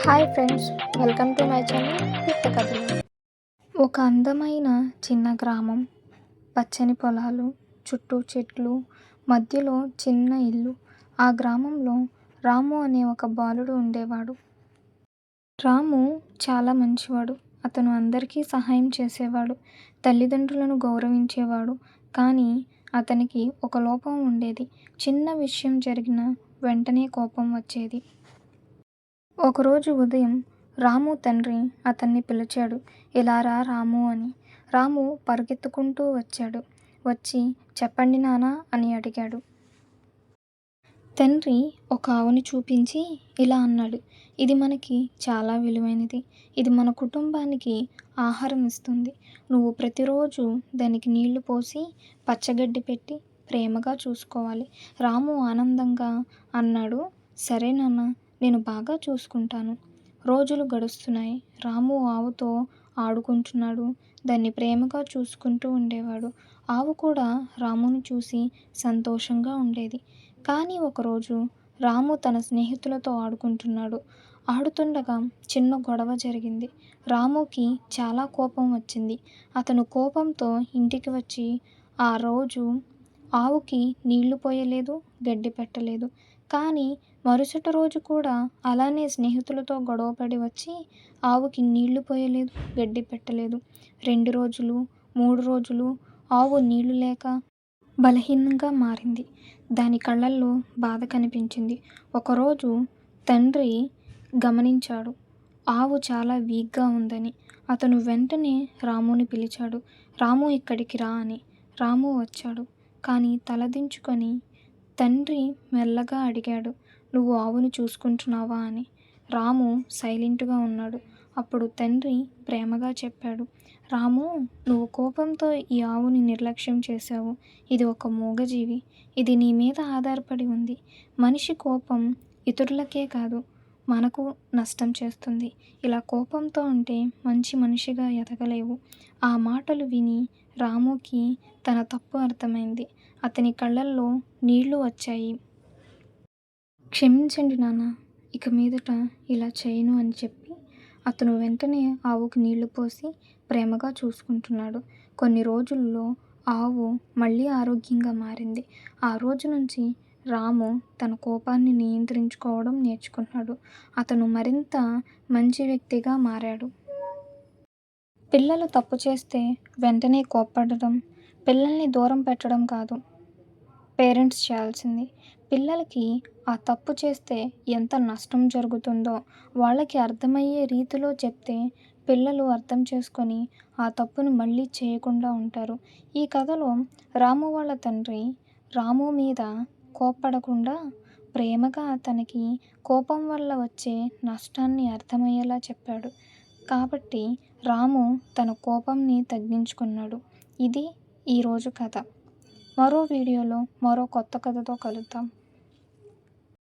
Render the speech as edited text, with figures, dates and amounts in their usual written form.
Hi friends, welcome to my channel పిట్ట కథలు. ఒక అందమైన చిన్న గ్రామం, పచ్చని పొలాలు, చుట్టూ చెట్లు, మధ్యలో చిన్న ఇల్లు. ఆ గ్రామంలో రాము అనే ఒక బాలుడు ఉండేవాడు. రాము చాలా మంచివాడు. అతను అందరికీ సహాయం చేసేవాడు, తల్లిదండ్రులను గౌరవించేవాడు. కానీ అతనికి ఒక లోపం ఉండేది. చిన్న విషయం జరిగిన వెంటనే కోపం వచ్చేది. ఒకరోజు ఉదయం రాము తండ్రి అతన్ని పిలిచాడు. ఇలా రా రాము అని. రాము పరిగెత్తుకుంటూ వచ్చాడు. వచ్చి చెప్పండి నానా అని అడిగాడు. తండ్రి ఒక ఆవుని చూపించి ఇలా అన్నాడు. ఇది మనకి చాలా విలువైనది. ఇది మన కుటుంబానికి ఆహారం ఇస్తుంది. నువ్వు ప్రతిరోజు దానికి నీళ్లు పోసి పచ్చగడ్డి పెట్టి ప్రేమగా చూసుకోవాలి. రాము ఆనందంగా అన్నాడు. సరే నాన్న, నేను బాగా చూసుకుంటాను. రోజులు గడుస్తున్నాయి. రాము ఆవుతో ఆడుకుంటున్నాడు. దాన్ని ప్రేమగా చూసుకుంటూ ఉండేవాడు. ఆవు కూడా రాముని చూసి సంతోషంగా ఉండేది. కానీ ఒకరోజు రాము తన స్నేహితులతో ఆడుకుంటున్నాడు. ఆడుతుండగా చిన్న గొడవ జరిగింది. రాముకి చాలా కోపం వచ్చింది. అతను కోపంతో ఇంటికి వచ్చి ఆ రోజు ఆవుకి నీళ్లు పోయలేదు, గడ్డి పెట్టలేదు. కానీ మరుసటి రోజు కూడా అలానే స్నేహితులతో గొడవపడి వచ్చి ఆవుకి నీళ్లు పోయలేదు, గడ్డి పెట్టలేదు. 2 రోజులు, 3 రోజులు ఆవు నీళ్లు లేక బలహీనంగా మారింది. దాని కళ్ళల్లో బాధ కనిపించింది. ఒకరోజు తండ్రి గమనించాడు, ఆవు చాలా వీక్గా ఉందని. అతను వెంటనే రాముని పిలిచాడు. రాము ఇక్కడికి రా అని. రాము వచ్చాడు. కానీ తలదించుకొని తండ్రి మెల్లగా అడిగాడు, నువ్వు ఆవుని చూసుకుంటున్నావా అని. రాము సైలెంట్గా ఉన్నాడు. అప్పుడు తండ్రి ప్రేమగా చెప్పాడు, రాము, నువ్వు కోపంతో ఈ ఆవుని నిర్లక్ష్యం చేశావు. ఇది ఒక మూగజీవి. ఇది నీ మీద ఆధారపడి ఉంది. మనిషి కోపం ఇతరులకే కాదు, మనకు నష్టం చేస్తుంది. ఇలా కోపంతో ఉంటే మంచి మనిషిగా ఎదగలేవు. ఆ మాటలు విని రాముకి తన తప్పు అర్థమైంది. అతని కళ్ళల్లో నీళ్లు వచ్చాయి. క్షమించండి నాన్న, ఇక మీదట ఇలా చేయను అని చెప్పి అతను వెంటనే ఆవుకి నీళ్లు పోసి ప్రేమగా చూసుకుంటున్నాడు. కొన్ని రోజుల్లో ఆవు మళ్ళీ ఆరోగ్యంగా మారింది. ఆ రోజు నుంచి రాము తన కోపాన్ని నియంత్రించుకోవడం నేర్చుకున్నాడు. అతను మరింత మంచి వ్యక్తిగా మారాడు. పిల్లలు తప్పు చేస్తే వెంటనే కోప్పడడం, పిల్లల్ని దూరం పెట్టడం కాదు పేరెంట్స్ చేయాల్సింది. పిల్లలకి ఆ తప్పు చేస్తే ఎంత నష్టం జరుగుతుందో వాళ్ళకి అర్థమయ్యే రీతిలో చెప్తే పిల్లలు అర్థం చేసుకొని ఆ తప్పును మళ్ళీ చేయకుండా ఉంటారు. ఈ కథలో రాము వాళ్ళ తండ్రి రాము మీద కోప్పడకుండా ప్రేమగా అతనికి కోపం వల్ల వచ్చే నష్టాన్ని అర్థమయ్యేలా చెప్పాడు. కాబట్టి రాము తన కోపంని తగ్గించుకున్నాడు. ఇది ఈరోజు కథ. మరో వీడియోలో మరో కొత్త కథతో కలుద్దాం.